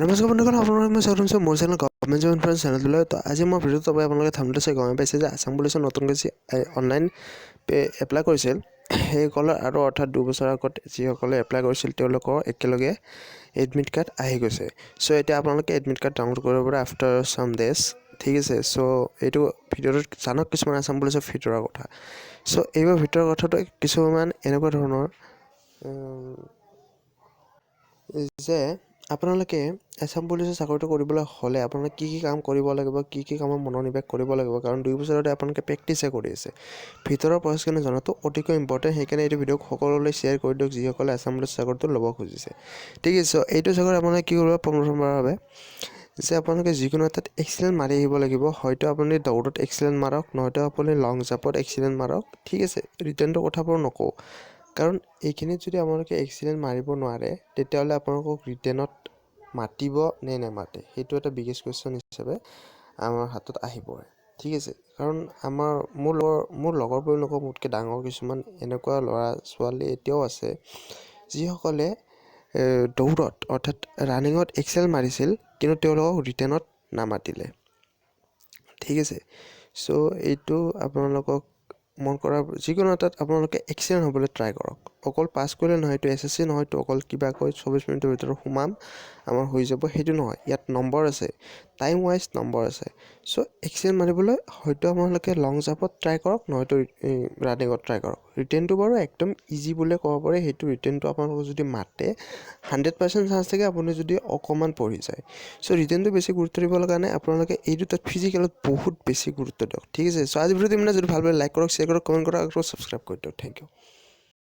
নমস্কাৰ বন্ধুসকল, আপোনালোক মই স্বাগতম জনাইছোঁ মোৰ চেনেল গভৰ্ণমেণ্ট জব ইনফ্লুৱেঞ্চ চেনেলটোলৈ। তো আজি মই ভিডিঅ'টো পাই আপোনালোকে থাম্বনেইলত চাই গম পাইছে যে আছাম পুলিচৰ নতুনকৈ অনলাইন এপ্লাই কৰিছিল সেইসকলৰ আৰু অৰ্থাৎ 2 বছৰ আগত যিসকলে এপ্লাই কৰিছিল তেওঁলোকৰ একেলগে এডমিট কাৰ্ড আহি গৈছে। চ' এতিয়া আপোনালোকে এডমিট কাৰ্ড ডাউনলোড কৰিব পাৰে আফটাৰ চাম ডেজ, ঠিক আছে। চ' এইটো ভিডিঅ'টোত জানক কিছুমান আছাম পুলিচৰ ভিতৰৰ কথা। চ' এইবাৰ ভিতৰৰ কথাটো কিছুমান এনেকুৱা ধৰণৰ যে আপোনালোকে আছাম পুলিচৰ চাকৰিটো কৰিবলৈ হ'লে আপোনালোকে কি কাম কৰিব লাগিব, কি কামত মনোনিৱেশ কৰিব লাগিব, কাৰণ 2 বছৰতে আপোনালোকে প্ৰেক্টিছে কৰি আছে। ভিতৰৰ প্ৰচেছখিনি জনাটো অতিকৈ ইম্পৰ্টেণ্ট, সেইকাৰণে এইটো ভিডিঅ' সকলোলৈ শ্বেয়াৰ কৰি দিয়ক যিসকলে আছাম পুলিচৰ চাকৰিটো ল'ব খুজিছে, ঠিক আছে। এইটো চাকৰি আপোনালোকে কি কৰিব প্ৰথমবাৰৰ বাবে যে আপোনালোকে যিকোনো এটাত এক্সিলেণ্ট মাৰি আহিব লাগিব। হয়তো আপুনি দৌৰত এক্সিলেণ্ট মাৰক, নহয়তো আপুনি লং জাম্পত এক্সিলেণ্ট মাৰক, ঠিক আছে। ৰিটাৰ্ণটো কথাবোৰ নকওঁ, কাৰণ এইখিনিত যদি আপোনালোকে এক্সিলেণ্ট মাৰিব নোৱাৰে তেতিয়াহ'লে আপোনালোকক ৰিটেনত মাতিব নে নেমাতে, সেইটো এটা বিগেষ্ট কুৱেশ্যন হিচাপে আমাৰ হাতত আহি পৰে, ঠিক আছে। কাৰণ মোৰ লগৰবোৰে নকওঁ, মোতকৈ ডাঙৰ কিছুমান এনেকুৱা ল'ৰা ছোৱালী এতিয়াও আছে যিসকলে দৌৰত অৰ্থাৎ ৰানিঙত এক্সেল মাৰিছিল কিন্তু তেওঁলোকক ৰিটেনত নামাতিলে, ঠিক আছে। চ' এইটো আপোনালোকক মন কৰা, যিকোনো এটাত আপোনালোকে এক্সিলেণ্ট হ'বলৈ ট্ৰাই কৰক। অকল পাছ কৰিলে নহয়, এইটো SSC নহয়তো অকল কিবাকৈ 24 মিনিটৰ ভিতৰত সোমাম আমাৰ হৈ যাব, সেইটো নহয়। ইয়াত নম্বৰ আছে, টাইম ৱাইজ নম্বৰ আছে। চ' এক্সিলেণ্ট মাৰিবলৈ হয়তো আপোনালোকে লং জাম্পত ট্ৰাই কৰক, নহয়তো ৰানিঙত ট্ৰাই কৰক। ৰিটেনটো বাৰু একদম ইজি বুলিয়ে ক'ব পাৰে। সেইটো ৰিটেনটো আপোনালোকক যদি মাতে 100% চান্স থাকে আপুনি যদি অকণমান পঢ়ি যায়। চ' ৰিটেনটো বেছি গুৰুত্ব দিব লগা নাই, আপোনালোকে এই দুটাত ফিজিকেলত বহুত বেছি গুৰুত্ব দিয়ক, ঠিক আছে। চ' আজি ভিডিঅ'টো যদি ভাল পালে লাইক কৰক, শ্বেয়াৰ কৰক, কমেণ্ট কৰক আৰু ছাবস্ক্ৰাইব কৰি দিয়ক। Thank U.